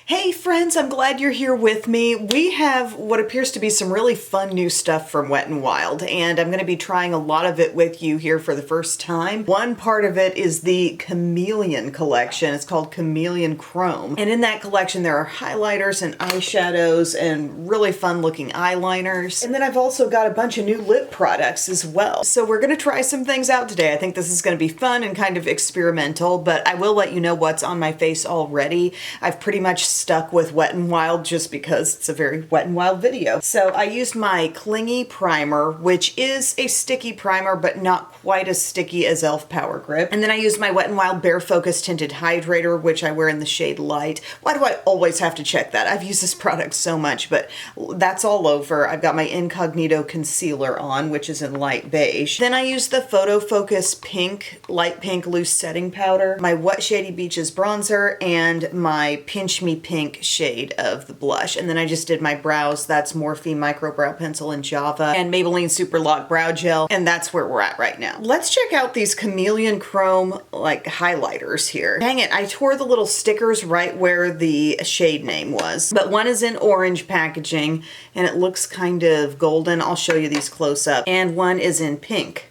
Hey friends, I'm glad you're here with me. We have what appears to be some really fun new stuff from Wet n Wild, and I'm going to be trying a lot of it with you here for the first time. One part of it is the Chameleon collection. It's called Chameleon Chrome, and in that collection there are highlighters and eyeshadows and really fun looking eyeliners. And then I've also got a bunch of new lip products as well. So we're going to try some things out today. I think this is going to be fun and kind of experimental, but I will let you know what's on my face already. I've pretty much stuck with Wet n Wild just because it's a very Wet n Wild video. So I used my Clingy primer, which is a sticky primer, but not quite as sticky as e.l.f. Power Grip. And then I used my Wet n Wild Bare Focus Tinted Hydrator, which I wear in the shade Light. Why do I always have to check that? I've used this product so much, but that's all over. I've got my Incognito Concealer on, which is in Light Beige. Then I used the Photo Focus Pink, Light Pink Loose Setting Powder, my What Shady Beaches Bronzer, and my Pinch Me Pink shade of the blush. And then I just did my brows. That's Morphe Micro Brow Pencil in Java and Maybelline Super Lock Brow Gel. And that's where we're at right now. Let's check out these Chameleon Chrome like highlighters here. Dang it, I tore the little stickers right where the shade name was. But one is in orange packaging and it looks kind of golden. I'll show you these close up. And one is in pink.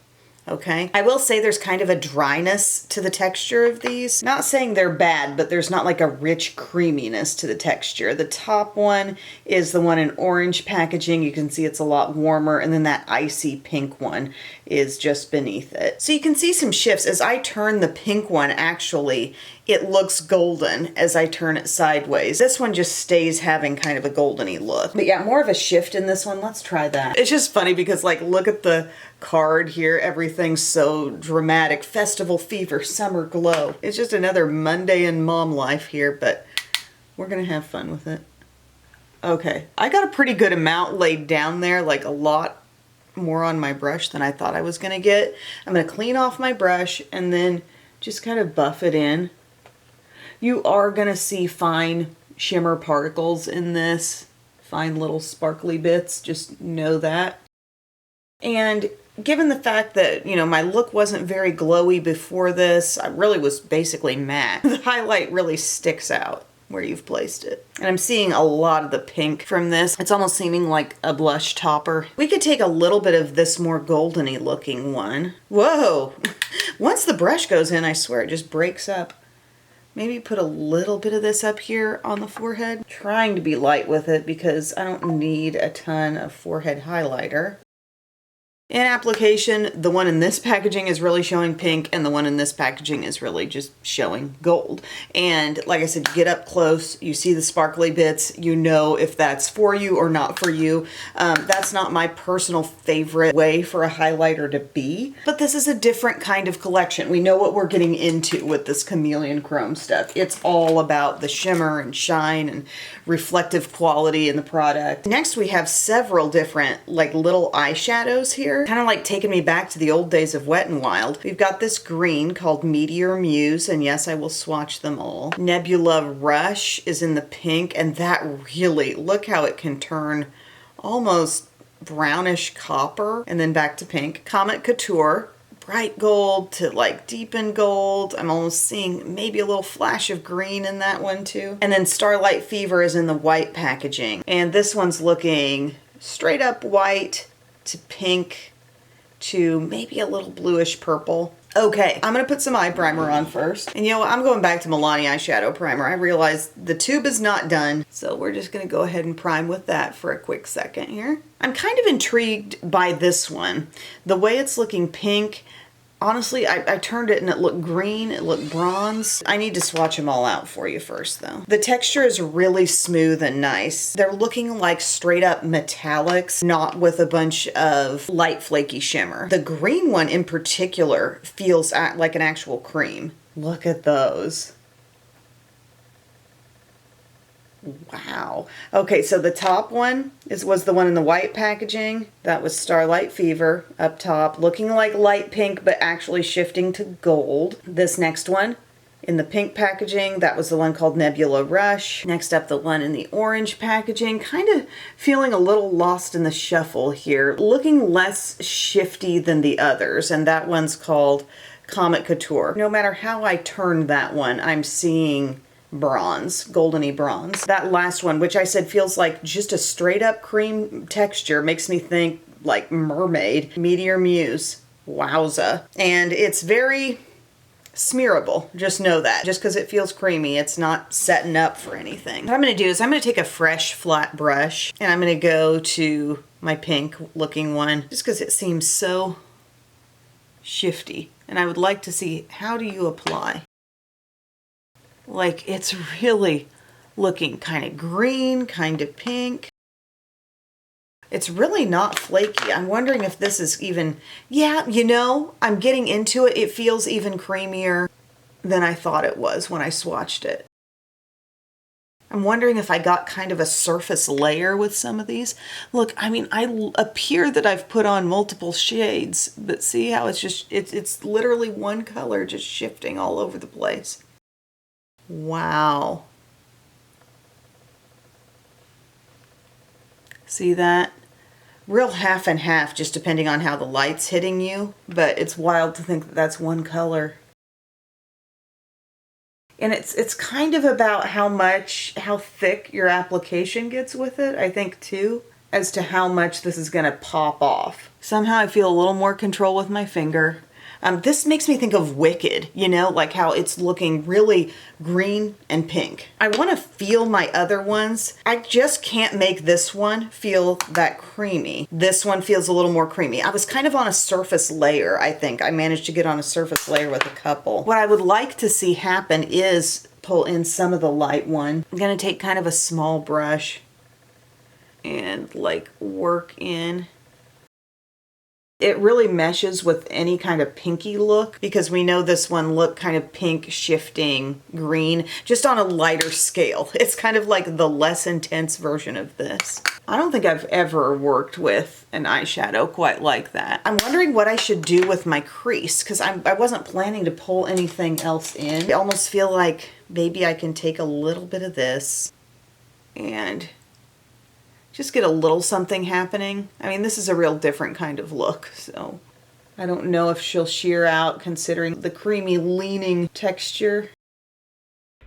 Okay. I will say there's kind of a dryness to the texture of these. Not saying they're bad, but there's not like a rich creaminess to the texture. The top one is the one in orange packaging. You can see it's a lot warmer. And then that icy pink one is just beneath it. So you can see some shifts. As I turn the pink one, actually, it looks golden as I turn it sideways. This one just stays having kind of a goldeny look. But yeah, more of a shift in this one. Let's try that. It's just funny because like, look at the card here. Everything's so dramatic. Festival fever, summer glow. It's just another Monday in mom life here, but we're gonna have fun with it. Okay, I got a pretty good amount laid down there, like a lot more on my brush than I thought I was gonna get. I'm gonna clean off my brush and then just kind of buff it in. You are gonna see fine shimmer particles in this, fine little sparkly bits, just know that. And given the fact that, you know, my look wasn't very glowy before this, I really was basically matte. The highlight really sticks out where you've placed it. And I'm seeing a lot of the pink from this. It's almost seeming like a blush topper. We could take a little bit of this more goldeny looking one. Whoa! Once the brush goes in, I swear it just breaks up. Maybe put a little bit of this up here on the forehead. Trying to be light with it because I don't need a ton of forehead highlighter. In application, the one in this packaging is really showing pink and the one in this packaging is really just showing gold. And like I said, you get up close, you see the sparkly bits, you know if that's for you or not for you. That's not my personal favorite way for a highlighter to be, but this is a different kind of collection. We know what we're getting into with this Chameleon Chrome stuff. It's all about the shimmer and shine and reflective quality in the product. Next, we have several different like little eyeshadows here. Kind of like taking me back to the old days of Wet n Wild. We've got this green called Meteor Muse, and yes, I will swatch them all. Nebula Rush is in the pink, and that really, look how it can turn almost brownish copper, and then back to pink. Comet Couture, bright gold to like deepen gold. I'm almost seeing maybe a little flash of green in that one too. And then Starlight Fever is in the white packaging. And this one's looking straight up white to pink to maybe a little bluish purple. Okay, I'm gonna put some eye primer on first. And you know what, I'm going back to Milani eyeshadow primer. I realized the tube is not done, so we're just gonna go ahead and prime with that for a quick second here. I'm kind of intrigued by this one. The way it's looking pink, honestly, I turned it and it looked green, it looked bronze. I need to swatch them all out for you first though. The texture is really smooth and nice. They're looking like straight up metallics, not with a bunch of light flaky shimmer. The green one in particular feels like an actual cream. Look at those. Wow. Okay, so the top one was the one in the white packaging. That was Starlight Fever up top, looking like light pink, but actually shifting to gold. This next one in the pink packaging, that was the one called Nebula Rush. Next up, the one in the orange packaging, kind of feeling a little lost in the shuffle here, looking less shifty than the others, and that one's called Comet Couture. No matter how I turn that one, I'm seeing bronze, goldeny bronze. That last one, which I said feels like just a straight up cream texture, makes me think like mermaid. Meteor Muse. Wowza. And it's very smearable. Just know that. Just because it feels creamy, it's not setting up for anything. What I'm going to do is I'm going to take a fresh flat brush and I'm going to go to my pink looking one just because it seems so shifty. And I would like to see, how do you apply? Like, it's really looking kind of green, kind of pink. It's really not flaky. I'm wondering if this is even, yeah, you know, I'm getting into it. It feels even creamier than I thought it was when I swatched it. I'm wondering if I got kind of a surface layer with some of these. Look, I mean, I appear that I've put on multiple shades, but see how it's just, it's literally one color just shifting all over the place. Wow. See that? Real half and half, just depending on how the light's hitting you, but it's wild to think that that's one color. And it's kind of about how thick your application gets with it, I think, too, as to how much this is going to pop off. Somehow I feel a little more control with my finger. This makes me think of Wicked, you know, like how it's looking really green and pink. I want to feel my other ones. I just can't make this one feel that creamy. This one feels a little more creamy. I was kind of on a surface layer, I think. I managed to get on a surface layer with a couple. What I would like to see happen is pull in some of the light one. I'm going to take kind of a small brush and like work in. It really meshes with any kind of pinky look because we know this one looked kind of pink, shifting, green, just on a lighter scale. It's kind of like the less intense version of this. I don't think I've ever worked with an eyeshadow quite like that. I'm wondering what I should do with my crease because I wasn't planning to pull anything else in. I almost feel like maybe I can take a little bit of this and just get a little something happening. I mean, this is a real different kind of look, so I don't know if she'll sheer out considering the creamy leaning texture.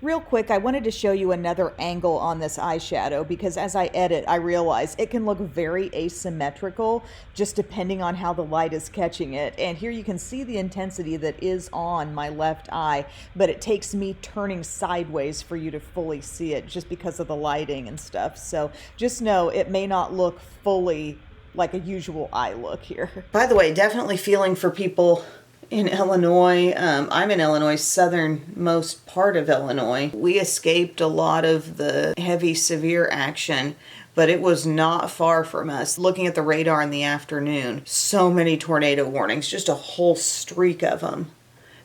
Real quick, I wanted to show you another angle on this eyeshadow because as I edit, I realize it can look very asymmetrical just depending on how the light is catching it. And here you can see the intensity that is on my left eye, but it takes me turning sideways for you to fully see it just because of the lighting and stuff. So just know it may not look fully like a usual eye look here. By the way, definitely feeling for people in Illinois. I'm in Illinois, southernmost part of Illinois. We escaped a lot of the heavy, severe action, but it was not far from us. Looking at the radar in the afternoon, so many tornado warnings, just a whole streak of them.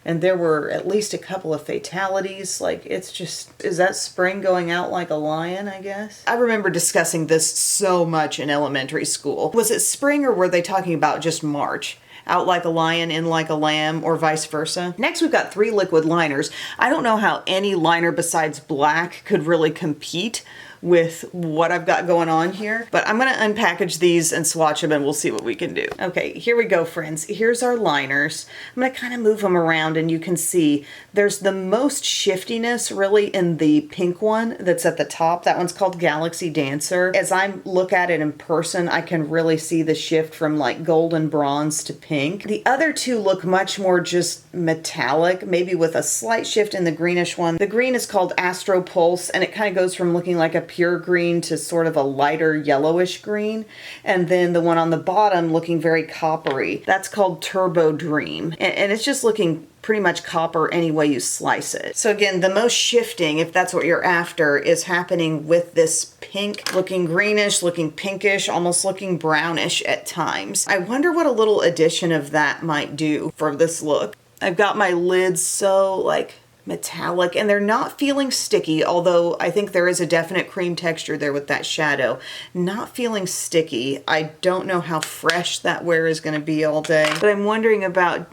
And there were at least a couple of fatalities. Like, it's just, is that spring going out like a lion, I guess? I remember discussing this so much in elementary school. Was it spring or were they talking about just March? Out like a lion, in like a lamb, or vice versa. Next, we've got 3 liquid liners. I don't know how any liner besides black could really compete with what I've got going on here, but I'm gonna unpackage these and swatch them and we'll see what we can do. Okay, here we go, friends. Here's our liners. I'm gonna kind of move them around and you can see there's the most shiftiness really in the pink one that's at the top. That one's called Galaxy Dancer. As I look at it in person, I can really see the shift from like golden bronze to pink. The other two look much more just metallic, maybe with a slight shift in the greenish one. The green is called Astro Pulse and it kind of goes from looking like a pure green to sort of a lighter yellowish green. And then the one on the bottom looking very coppery. That's called Turbo Dream. And it's just looking pretty much copper any way you slice it. So again, the most shifting, if that's what you're after, is happening with this pink, looking greenish, looking pinkish, almost looking brownish at times. I wonder what a little addition of that might do for this look. I've got my lids so like metallic and they're not feeling sticky, although I think there is a definite cream texture there with that shadow. Not feeling sticky. I don't know how fresh that wear is going to be all day, but I'm wondering about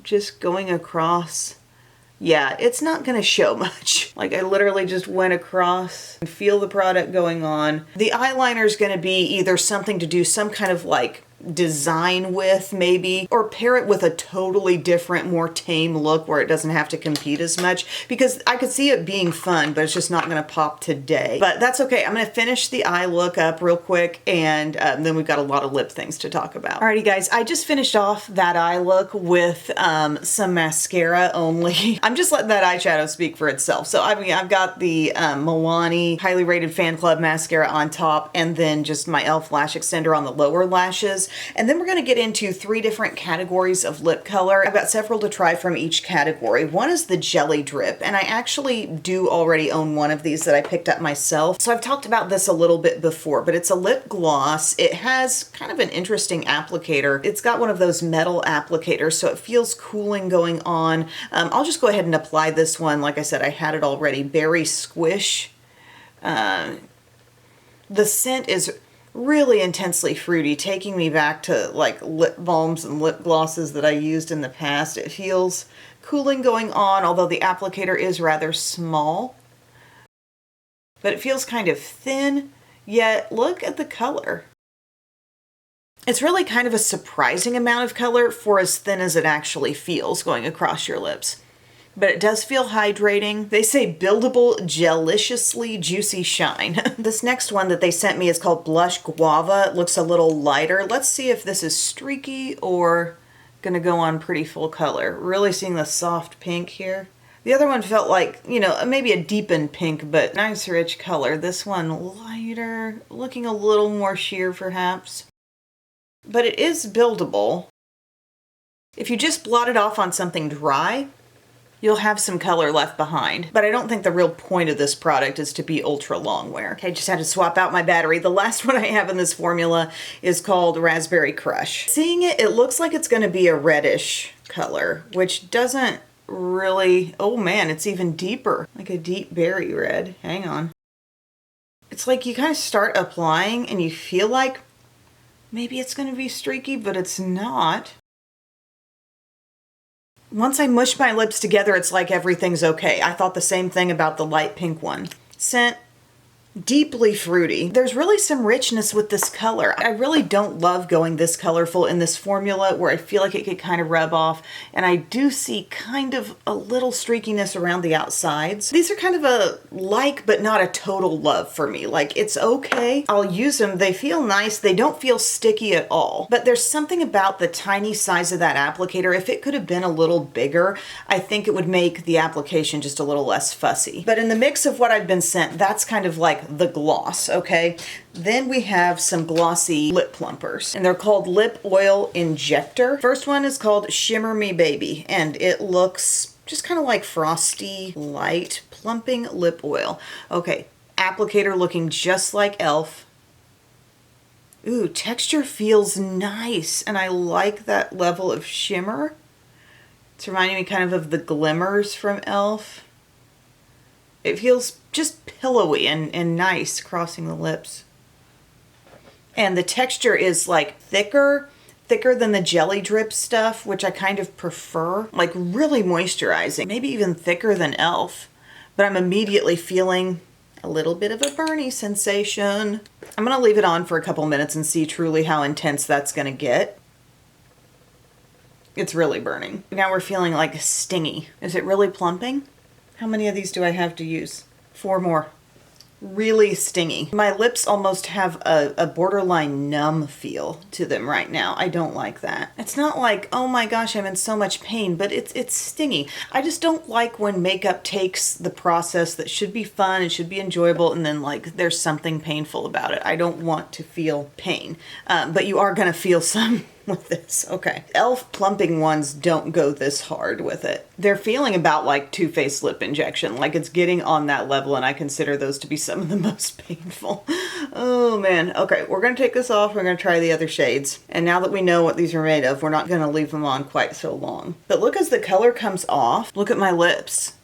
just going across. Yeah, it's not going to show much. Like I literally just went across and feel the product going on. The eyeliner is going to be either something to do some kind of like design with maybe, or pair it with a totally different, more tame look where it doesn't have to compete as much, because I could see it being fun, but it's just not going to pop today. But that's okay. I'm going to finish the eye look up real quick, and then we've got a lot of lip things to talk about. Alrighty guys, I just finished off that eye look with some mascara only. I'm just letting that eyeshadow speak for itself. So I mean, I've got the Milani Highly Rated Fan Club mascara on top, and then just my e.l.f. lash extender on the lower lashes. And then we're going to get into 3 different categories of lip color. I've got several to try from each category. One is the Jelly Drip, and I actually do already own one of these that I picked up myself. So I've talked about this a little bit before, but it's a lip gloss. It has kind of an interesting applicator. It's got one of those metal applicators, so it feels cooling going on. I'll just go ahead and apply this one. Like I said, I had it already. Berry Squish. The scent is really intensely fruity, taking me back to like lip balms and lip glosses that I used in the past. It feels cooling going on, although the applicator is rather small. But it feels kind of thin, yet look at the color. It's really kind of a surprising amount of color for as thin as it actually feels going across your lips. But it does feel hydrating. They say buildable, deliciously juicy shine. This next one that they sent me is called Blush Guava. It looks a little lighter. Let's see if this is streaky or gonna go on pretty full color. Really seeing the soft pink here. The other one felt like, you know, maybe a deepened pink, but nice rich color. This one lighter, looking a little more sheer perhaps. But it is buildable. If you just blot it off on something dry, you'll have some color left behind. But I don't think the real point of this product is to be ultra long wear. Okay, just had to swap out my battery. The last one I have in this formula is called Raspberry Crush. Seeing it, it looks like it's gonna be a reddish color, which doesn't really, oh man, it's even deeper. Like a deep berry red. Hang on. It's like you kind of start applying and you feel like maybe it's gonna be streaky, but it's not. Once I mush my lips together, it's like everything's okay. I thought the same thing about the light pink one. Scent, deeply fruity. There's really some richness with this color. I really don't love going this colorful in this formula where I feel like it could kind of rub off, and I do see kind of a little streakiness around the outsides. These are kind of a like but not a total love for me. Like, it's okay. I'll use them. They feel nice. They don't feel sticky at all. But there's something about the tiny size of that applicator. If it could have been a little bigger, I think it would make the application just a little less fussy. But in the mix of what I've been sent, that's kind of like the gloss, okay? Then we have some glossy lip plumpers, and they're called Lip Oil Injector. First one is called Shimmer Me Baby, and it looks just kind of like frosty, light, plumping lip oil. Okay, applicator looking just like e.l.f. Ooh, texture feels nice, and I like that level of shimmer. It's reminding me kind of the glimmers from e.l.f. It feels just pillowy and nice crossing the lips. And the texture is like thicker than the Jelly Drip stuff, which I kind of prefer. Like really moisturizing, maybe even thicker than e.l.f. But I'm immediately feeling a little bit of a burny sensation. I'm gonna leave it on for a couple minutes and see truly how intense that's gonna get. It's really burning. Now we're feeling like stingy. Is it really plumping? How many of these do I have to use? 4 more. Really stingy. My lips almost have a borderline numb feel to them right now. I don't like that. It's not like, oh my gosh, I'm in so much pain, but it's stingy. I just don't like when makeup takes the process that should be fun and should be enjoyable, and then like there's something painful about it. I don't want to feel pain, but you are gonna feel some with this. Okay. e.l.f. plumping ones don't go this hard with it. They're feeling about like Too Faced lip injection, like it's getting on that level, and I consider those to be some of the most painful. Oh man. Okay, we're gonna take this off. We're gonna try the other shades. And now that we know what these are made of, we're not gonna leave them on quite so long. But look, as the color comes off, look at my lips.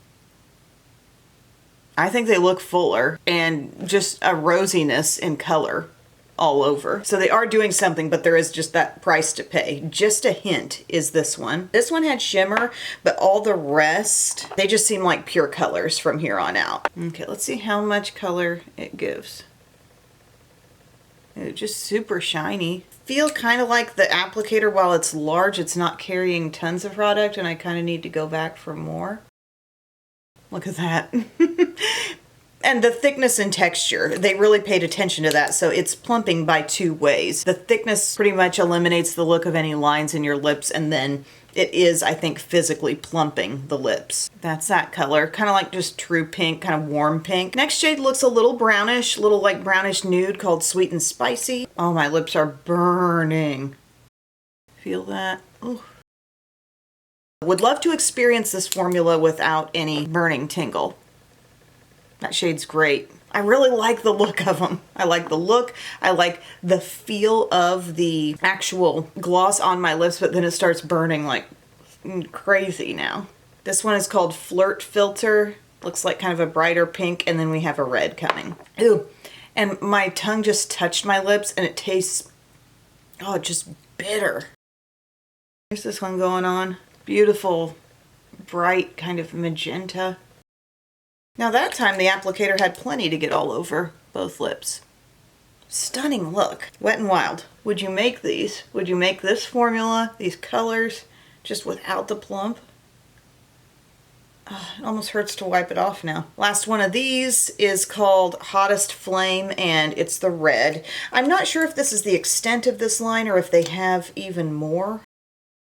I think they look fuller and just a rosiness in color all over. So they are doing something, but there is just that price to pay. Just a hint is this one. This one had shimmer, but all the rest, they just seem like pure colors from here on out. Okay, let's see how much color it gives. It's just super shiny. feel kind of like the applicator, while it's large, it's not carrying tons of product, and I kind of need to go back for more. Look at that. And the thickness and texture, they really paid attention to that, so it's plumping by 2 ways. The thickness pretty much eliminates the look of any lines in your lips, and then it is, I think, physically plumping the lips. That's that color, kind of like just true pink, kind of warm pink. Next shade looks a little brownish, little like brownish nude, called Sweet and Spicy. Oh, my lips are burning. Feel that? Ooh. Would love to experience this formula without any burning tingle. That shade's great. I really like the look of them. I like the look. I like the feel of the actual gloss on my lips, but then it starts burning like crazy now. This one is called Flirt Filter. Looks like kind of a brighter pink, and then we have a red coming. Ooh, and my tongue just touched my lips, and it tastes, oh, just bitter. Here's this one going on. Beautiful, bright kind of magenta. Now that time the applicator had plenty to get all over both lips. Stunning look. Wet n Wild. Would you make these? Would you make this formula, these colors, just without the plump? Oh, it almost hurts to wipe it off now. Last one of these is called Hottest Flame, and it's the red. I'm not sure if this is the extent of this line or if they have even more,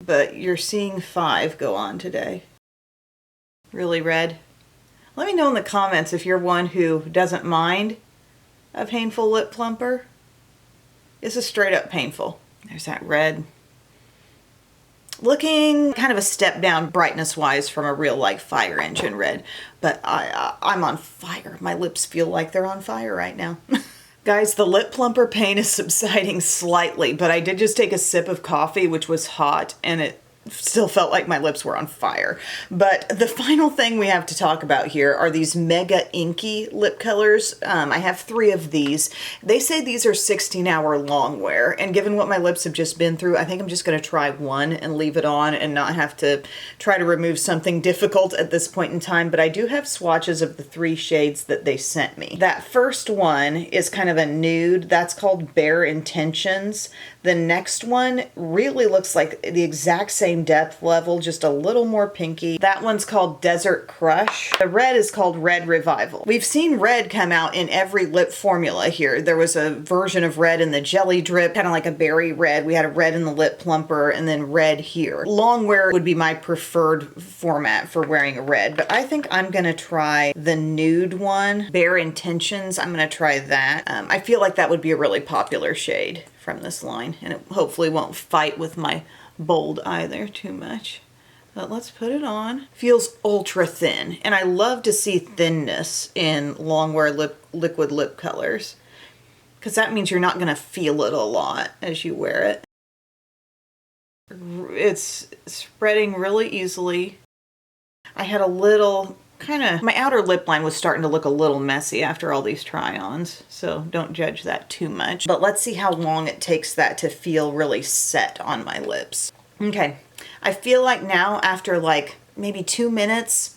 but you're seeing 5 go on today. Really red. Let me know in the comments if you're one who doesn't mind a painful lip plumper. This is straight up painful. There's that red. Looking kind of a step down brightness wise from a real like fire engine red, but I'm on fire. My lips feel like they're on fire right now. Guys, the lip plumper pain is subsiding slightly, but I did just take a sip of coffee, which was hot, and it still felt like my lips were on fire. But the final thing we have to talk about here are these mega inky lip colors. I have 3 of these. They say these are 16-hour long wear, and given what my lips have just been through, I think I'm just going to try one and leave it on and not have to try to remove something difficult at this point in time. But I do have swatches of the 3 shades that they sent me. That first one is kind of a nude. That's called Bare Intentions. The next one really looks like the exact same depth level, just a little more pinky. That one's called Desert Crush. The red is called Red Revival. We've seen red come out in every lip formula here. There was a version of red in the Jelly Drip, kind of like a berry red. We had a red in the Lip Plumper, and then red here. Long wear would be my preferred format for wearing a red, but I think I'm gonna try the nude one, Bare Intentions. I'm gonna try that. I feel like that would be a really popular shade from this line, and it hopefully won't fight with my bold either too much. But let's put it on. Feels ultra thin, and I love to see thinness in longwear liquid lip colors, because that means you're not going to feel it a lot as you wear it. It's spreading really easily. I had a little my outer lip line was starting to look a little messy after all these try-ons, so don't judge that too much. But let's see how long it takes that to feel really set on my lips. Okay, I feel like now after like maybe 2 minutes,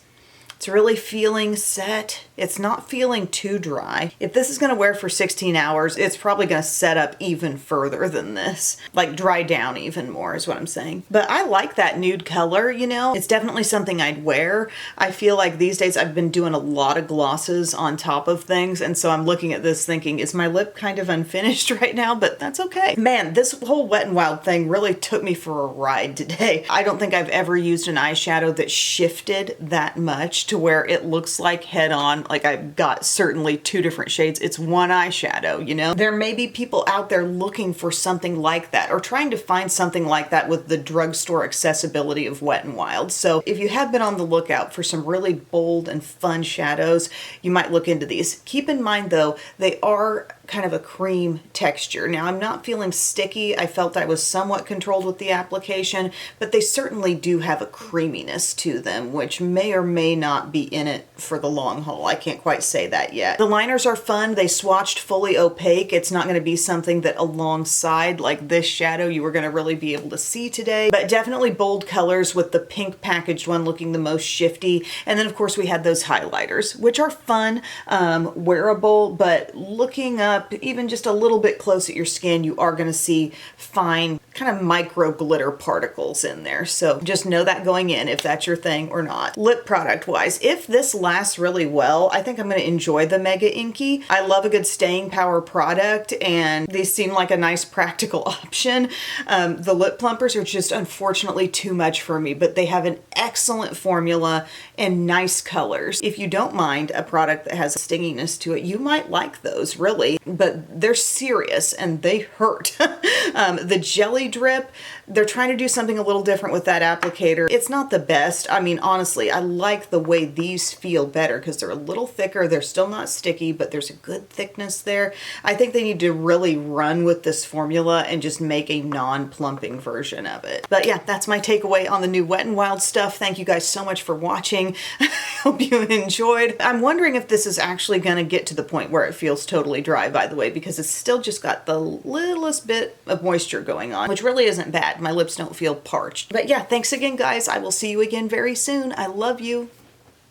it's really feeling set. It's not feeling too dry. If this is gonna wear for 16 hours, it's probably gonna set up even further than this. Like dry down even more is what I'm saying. But I like that nude color, you know? It's definitely something I'd wear. I feel like these days I've been doing a lot of glosses on top of things, and so I'm looking at this thinking, is my lip kind of unfinished right now? But that's okay. Man, this whole Wet n Wild thing really took me for a ride today. I don't think I've ever used an eyeshadow that shifted that much to where it looks like head on, like I've got certainly 2 different shades. It's one eyeshadow, you know? There may be people out there looking for something like that or trying to find something like that with the drugstore accessibility of Wet n Wild. So if you have been on the lookout for some really bold and fun shadows, you might look into these. Keep in mind though, they are kind of a cream texture. Now I'm not feeling sticky. I felt I was somewhat controlled with the application, but they certainly do have a creaminess to them, which may or may not not be in it for the long haul. I can't quite say that yet. The liners are fun. They swatched fully opaque. It's not going to be something that alongside like this shadow you were going to really be able to see today, but definitely bold colors with the pink packaged one looking the most shifty. And then of course we had those highlighters, which are fun, wearable, but looking up even just a little bit close at your skin, you are going to see fine kind of micro glitter particles in there. So just know that going in if that's your thing or not. Lip product wise, if this lasts really well, I think I'm going to enjoy the Mega Inky. I love a good staying power product and these seem like a nice practical option. The lip plumpers are just unfortunately too much for me, but they have an excellent formula and nice colors. If you don't mind a product that has a stinginess to it, you might like those really, but they're serious and they hurt. The jelly drip, they're trying to do something a little different with that applicator. It's not the best. I mean, honestly, I like the way these feel better because they're a little thicker. They're still not sticky, but there's a good thickness there. I think they need to really run with this formula and just make a non-plumping version of it. But yeah, that's my takeaway on the new Wet n Wild stuff. Thank you guys so much for watching. I hope you enjoyed. I'm wondering if this is actually going to get to the point where it feels totally dry, by the way, because it's still just got the littlest bit of moisture going on, which really isn't bad. My lips don't feel parched. But yeah, thanks again, guys. I will see you again very soon. I love you.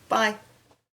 Bye.